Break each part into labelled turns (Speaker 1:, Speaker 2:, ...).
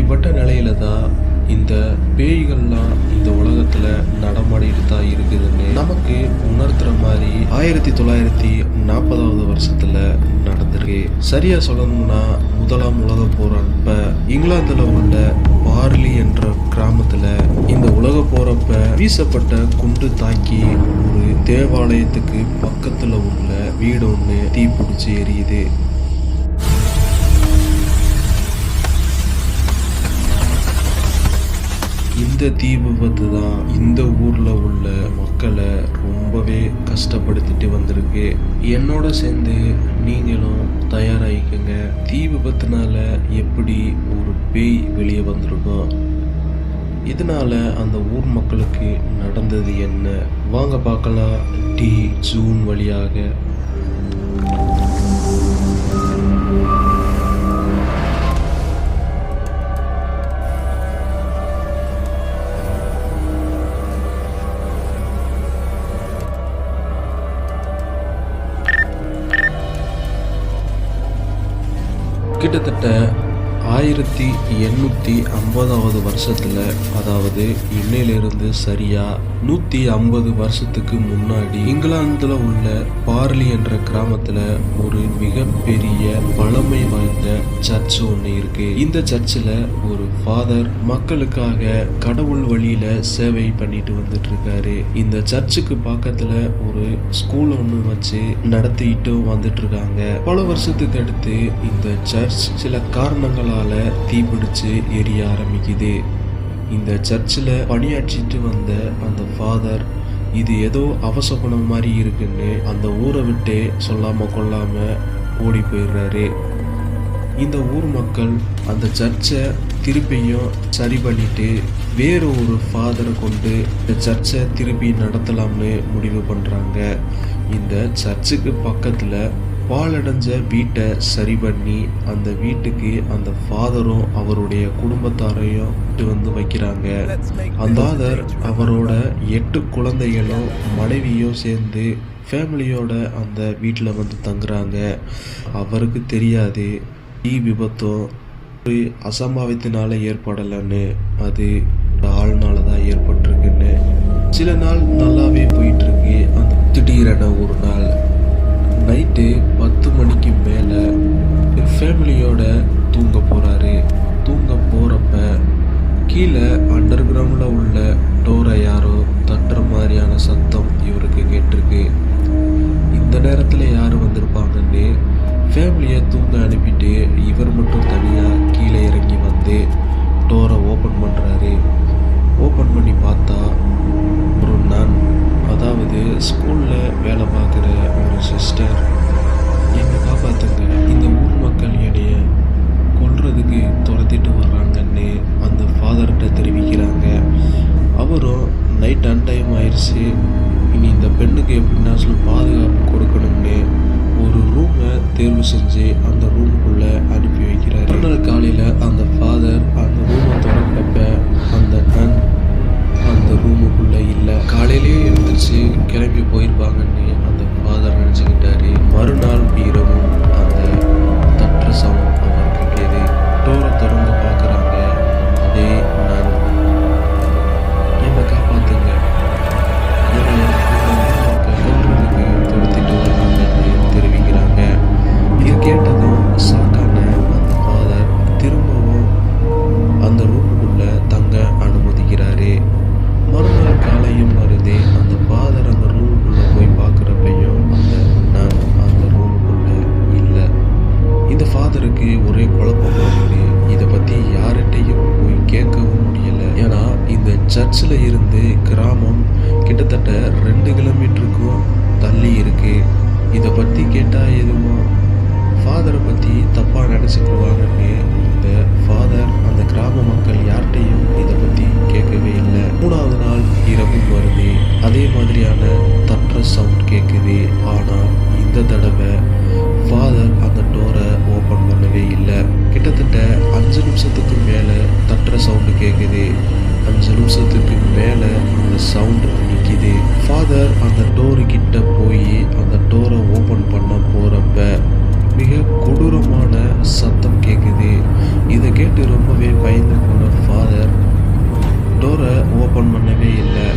Speaker 1: இப்படிப்பட்ட நிலையில தான் இந்த பேய்கள்லாம் இந்த உலகத்துல நடமாடிட்டு தான் இருக்குதுன்னு நமக்கு உணர்த்துற மாதிரி 1940வது வருஷத்துல நடந்திருக்கு. சரியா சொல்லணும்னா முதலாம் உலக போர் அப்ப இங்கிலாந்துல உள்ள பார்லி என்ற கிராமத்துல இந்த உலக போறப்ப வீசப்பட்ட குண்டு தாக்கி ஒரு தேவாலயத்துக்கு பக்கத்துல உள்ள வீடு ஒண்ணு தீப்பிடிச்சு எரியுது. இந்த தீ விபத்து தான் இந்த ஊர்ல உள்ள மக்களை ரொம்பவே கஷ்டப்படுத்திட்டு வந்திருக்கு. என்னோட சேர்ந்து நீங்களும் தயாராகிக்கங்க. தீ விபத்துனால எப்படி ஒரு பேய் வெளியே வந்திருக்கும், இதனால அந்த ஊர் மக்களுக்கு நடந்தது என்ன, வாங்க பார்க்கலாம். டி ஜூன் வழியாக கிட்டத்தட்ட 1850வது வருஷத்துல, அதாவது இன்னையிலிருந்து சரியா 150 வருஷத்துக்கு முன்னாடி இங்கிலாந்துல உள்ள பார்லி என்ற கிராமத்துல ஒரு மிகப்பெரிய பழமை வாய்ந்த சர்ச் ஒண்ணு இருக்கு. இந்த சர்ச்சில் ஒரு ஃபாதர் மக்களுக்காக கடவுள் வழியில சேவை பண்ணிட்டு வந்துட்டு இருக்காரு. இந்த சர்ச்சுக்கு பக்கத்துல ஒரு ஸ்கூல் ஒண்ணு வச்சு நடத்திட்டு வந்துட்டு இருக்காங்க. பல வருஷத்துக்கு அடுத்து இந்த சர்ச் சில காரணங்களால தீப்பிடிச்சு எரிய ஆரம்பிக்குது. இந்த சர்ச்சில் பணியாற்றிட்டு வந்த அந்த ஃபாதர் இது ஏதோ அவசகுணம் மாதிரி இருக்குன்னு அந்த ஊரை விட்டே சொல்லாம கொள்ளாம ஓடி போயிடுறாரு. இந்த ஊர் மக்கள் அந்த சர்ச்சை திருப்பியும் சரி பண்ணிட்டு வேற ஒரு ஃபாதரை கொண்டு இந்த சர்ச்சை திருப்பி நடத்தலாம்னு முடிவு பண்றாங்க. இந்த சர்ச்சுக்கு பக்கத்துல பாழடைஞ்ச வீட்டை சரி பண்ணி அந்த வீட்டுக்கு அந்த ஃபாதரும் அவருடைய குடும்பத்தாரையும் வந்து வைக்கிறாங்க. அந்த ஃபாதர் அவரோட 8 குழந்தைகளும் மனைவியும் சேர்ந்து ஃபேமிலியோட அந்த வீட்டில் வந்து தங்குறாங்க. அவருக்கு தெரியாது தீ விபத்தும் ஒரு அசம்பாவித்தினால ஏற்படலைன்னு, அது ஆள்னால தான் ஏற்பட்டிருக்குன்னு. சில நாள் நல்லாவே போயிட்டு இருக்கு. அந்த திடீரென ஒரு நாள் நைட்டு 10 மணிக்கு மேலே ஃபேமிலியோட தூங்க போகிறாரு. தூங்க போகிறப்ப கீழே அண்டர் கிரவுண்டில் உள்ள டோரை யாரோ தட்டுற மாதிரியான சத்தம் இவருக்கு கேட்டிருக்கு. இந்த நேரத்தில் யார் வந்திருப்பாங்கன்னு ஃபேமிலியை தூங்க அனுப்பிட்டு இவர் மட்டும் தனியாக கீழே இறங்கி வந்து டோரை ஓப்பன் பண்ணுறாரு. ஓப்பன் பண்ணி பார்த்தா ஒரு நான், அதாவது ஸ்கூலில் வேலை பார்க்குற ஒரு சிஸ்டர், என்னை காப்பாற்றுங்க, இந்த ஊர் மக்கள் என்னைய கொல்றதுக்கு துரத்திட்டு வர்றாங்கன்னு அந்த ஃபாதர்கிட்ட தெரிவிக்கிறாங்க. அவரும் நைட் அன்டைம் ஆயிடுச்சு, இனி இந்த பெண்ணுக்கு எப்படின்னா பாதுகாப்பு கொடுக்கணும்னு ஒரு ரூமை தேர்வு செஞ்சு அந்த ரூமுக்குள்ளே அனுப்பி வைக்கிறார். மறுநாள் காலையில் அந்த ஃபாதர் அந்த ரூமை திறக்கப்ப அந்த நன் அந்த ரூமுக்குள்ளே இல்லை. காலையிலேயே எழுந்திரிச்சு கிளம்பி போயிருப்பாங்கன்னு அந்த ஃபாதர் நினச்சிக்கிட்டாரு. மறுநாள் இரவும் அந்த தட்டுற சவுண்ட் அவருக்கு கேது. டோரை திறந்து பார்க்குறாங்க. அதே நான், என்னை காப்பாற்றுங்க, என்னை கொல்றதுக்கு துரத்திட்டு வர்றாங்கன்னு தெரிவிக்கிறாங்க. இது கேட்டதும் சாக்கான அந்த ஃபாதர் திரும்பவும் அந்த ரூமுக்குள்ள தங்க அனுமதிக்கிறாரு. மறுநாள் காலையும் வருது. அந்த ஃபாதர் அந்த ரூமுக்குள்ள போய் பார்க்குறப்பையும் அந்த ரூமுக்குள்ள இல்லை. இந்த ஃபாதருக்கு ஒரே குழப்பமாக இருக்கு. இதை பற்றி யார்கிட்டையும் போய் கேட்கவும் முடியலை. ஏன்னா இந்த சர்ச்சில் இருந்து கிராமம் கிட்டத்தட்ட 2 கிலோமீட்டருக்கும் தள்ளி இருக்கு. இதை பற்றி கேட்டால் எதுவும் ஃபாதரை பற்றி தப்பாக நினச்சிக்குவாங்கன்னு இந்த ஃபாதர் அந்த கிராம மக்கள் யார்கிட்டையும் இதை பற்றி கேட்கவே இல்லை. 3வது நாள் இரவும் வருது. அதே மாதிரியான தட்டுற சவுண்ட் கேட்குது. ஆனால் இந்த தடவை ஃபாதர் அந்த டோரை ஓப்பன் பண்ணவே இல்லை. கிட்டத்தட்ட 5 நிமிஷத்துக்கு மேலே தட்டுற சவுண்டு கேட்குது. 5 நிமிஷத்துக்கு மேலே அந்த சவுண்டு நிற்கிது. ஃபாதர் அந்த டோரு கிட்ட போய் அந்த டோரை ஓப்பன் பண்ண போகிறப்ப மிக கொடூரமான சத்தம் கேட்குது. இதை கேட்டு ரொம்பவே பயந்து போன ஃபாதர் டோரை ஓப்பன் பண்ணவே இல்லை.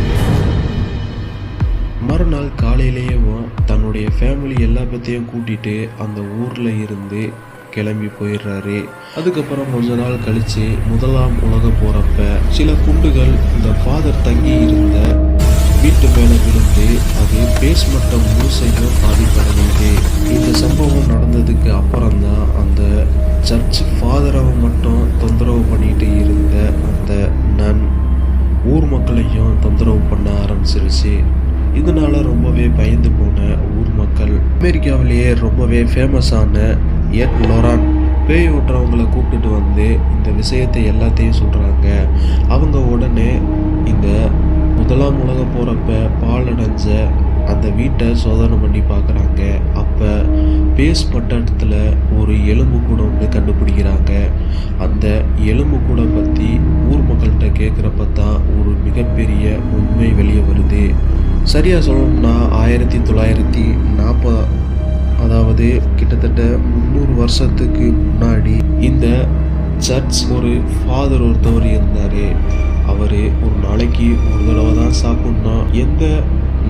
Speaker 1: மறுநாள் காலையிலேயும் தன்னுடைய ஃபேமிலி எல்லா பற்றியும் கூட்டிகிட்டு அந்த ஊரில் இருந்து கிளம்பி போயிடுறாரு. அதுக்கப்புறம் கொஞ்ச நாள் கழித்து முதலாம் உலக போகிறப்ப சில குண்டுகள் இந்த ஃபாதர் தங்கி இருந்த வீட்டு மேலே விழுந்து அது பேஸ்மெண்ட்டை முழுசையும் பாதிப்படையுது. இந்த சம்பவம் நடந்ததுக்கு அப்புறம்தான் அந்த சர்ச் ஃபாதரை மட்டும் தொந்தரவு பண்ணிட்டு இருந்த அந்த நன் ஊர் மக்களையும் தொந்தரவு பண்ண ஆரம்பிச்சிருச்சு. இதனால ரொம்பவே பயந்து போன ஊர் மக்கள் அமெரிக்காவிலேயே ரொம்பவே ஃபேமஸான எட் லொரான் பேய் ஓட்டுறவங்களை கூப்பிட்டுட்டு வந்து இந்த விஷயத்தை எல்லாத்தையும் சொல்கிறாங்க. அவங்க உடனே இந்த முதலாம் உலக போகிறப்ப பாலடைஞ்ச அந்த வீட்டை சோதனை பண்ணி பார்க்குறாங்க. அப்போ பேஸ்மெண்டத்தில் ஒரு எலும்பு கூட ஒன்று கண்டுபிடிக்கிறாங்க. அந்த எலும்பு கூட பற்றி ஊர் மக்கள்கிட்ட கேட்குறப்ப தான் ஒரு மிகப்பெரிய உண்மை வெளியே வருது. சரியாக சொல்லணும்னா 1940, அதாவது கிட்டத்தட்ட 300 வருஷத்துக்கு முன்னாடி இந்த சர்ச் ஒரு ஃபாதர் ஒருத்தவர் இருந்தார். அவர் ஒரு நாளைக்கு ஒரு தடவை தான் சாப்பிட்ணும், எந்த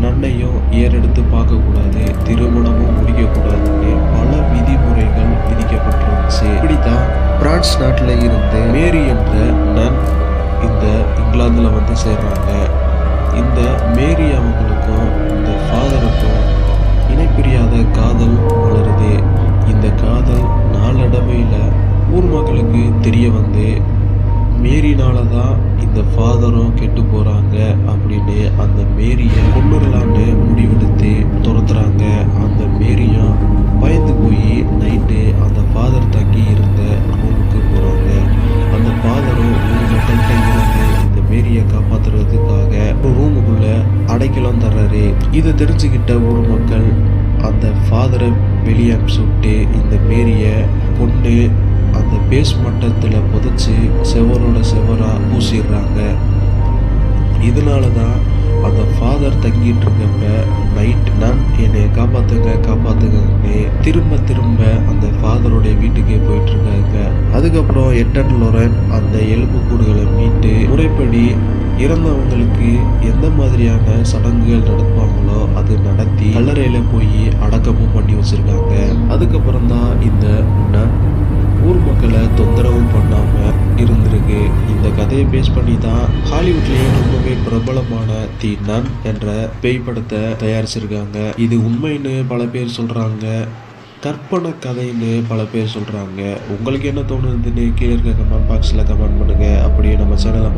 Speaker 1: நன்னையும் ஏறெடுத்து பார்க்கக்கூடாது, திருமணமும் முடிக்கக்கூடாதுன்னு பல விதிமுறைகள் விதிக்கப்பட்டிருந்துச்சு. இப்படித்தான் பிரான்ஸ் நாட்டில் இருந்து மேரி என்ற நன் இந்த இங்கிலாந்தில் வந்து சேர்றாங்க. இந்த மேரி அவங்களுக்கும் இந்த ஃபாதருக்கும் இணைப்பிரியாத காதல் வளருது. இந்த காதல் நாளடைவில் ஊர் மக்களுக்கு தெரிய வந்து மேரினால தான் இந்த ஃபாதரும் கெட்டு போகிறாங்க அப்படின்னு அந்த மேரியை கொண்டுடலான்னு முடிவெடுத்து துரத்துறாங்க. அந்த மேரியும் பயந்து போய் நைட்டு அந்த ஃபாதர் தங்கி இருந்த ரூமுக்கு போகிறாங்க. அந்த ஃபாதரும் ஊர் மக்கள்கிட்ட இருந்து இந்த மேரியை காப்பாற்றுறதுக்காக ஒரு ரூமுக்குள்ளே அடைக்கலம் தர்றாரு. இதை தெரிஞ்சுக்கிட்ட ஊர் மக்கள் அந்த ஃபாதரை வெளியே அனுப்பிச்சுட்டு இந்த மேரியை கொண்டு அந்த பேஸ்மெண்டத்தில் புதைச்சி செவரோட செவராக பூசிடுறாங்க. இதனால தான் அந்த ஃபாதர் தங்கிட்டு இருக்கப்ப நைட் நான் என்னை காப்பாற்றுங்கன்னு திரும்ப அந்த ஃபாதருடைய வீட்டுக்கே போயிட்டு இருக்காங்க. அதுக்கப்புறம் எட்டன் லொரன் அந்த எலும்புக்கூடுகளை மீட்டு முறைப்படி இறந்தவங்களுக்கு எந்த மாதிரியான சடங்குகள் நடப்பாங்களோ அது நடத்தி கல்லறையில் போய் அடக்கமும் பண்ணி வச்சுருக்காங்க. அதுக்கப்புறம் தான் இந்த நன் ஊர் மக்களை தொந்தரவு பண்ணாமல் இருந்திருக்கு. இந்த கதையை பேஸ் பண்ணி தான் ஹாலிவுட்லேயே ரொம்பவே பிரபலமான தி நன் என்ற பேய் படத்தை தயாரிச்சிருக்காங்க. இது உண்மைன்னு பல பேர் சொல்கிறாங்க, கற்பனை கதைன்னு பல பேர் சொல்கிறாங்க. உங்களுக்கு என்ன தோணுதுன்னு கீழே இருக்க கமெண்ட் பாக்ஸில் கமெண்ட் பண்ணுங்கள். அப்படியே நம்ம சேனலை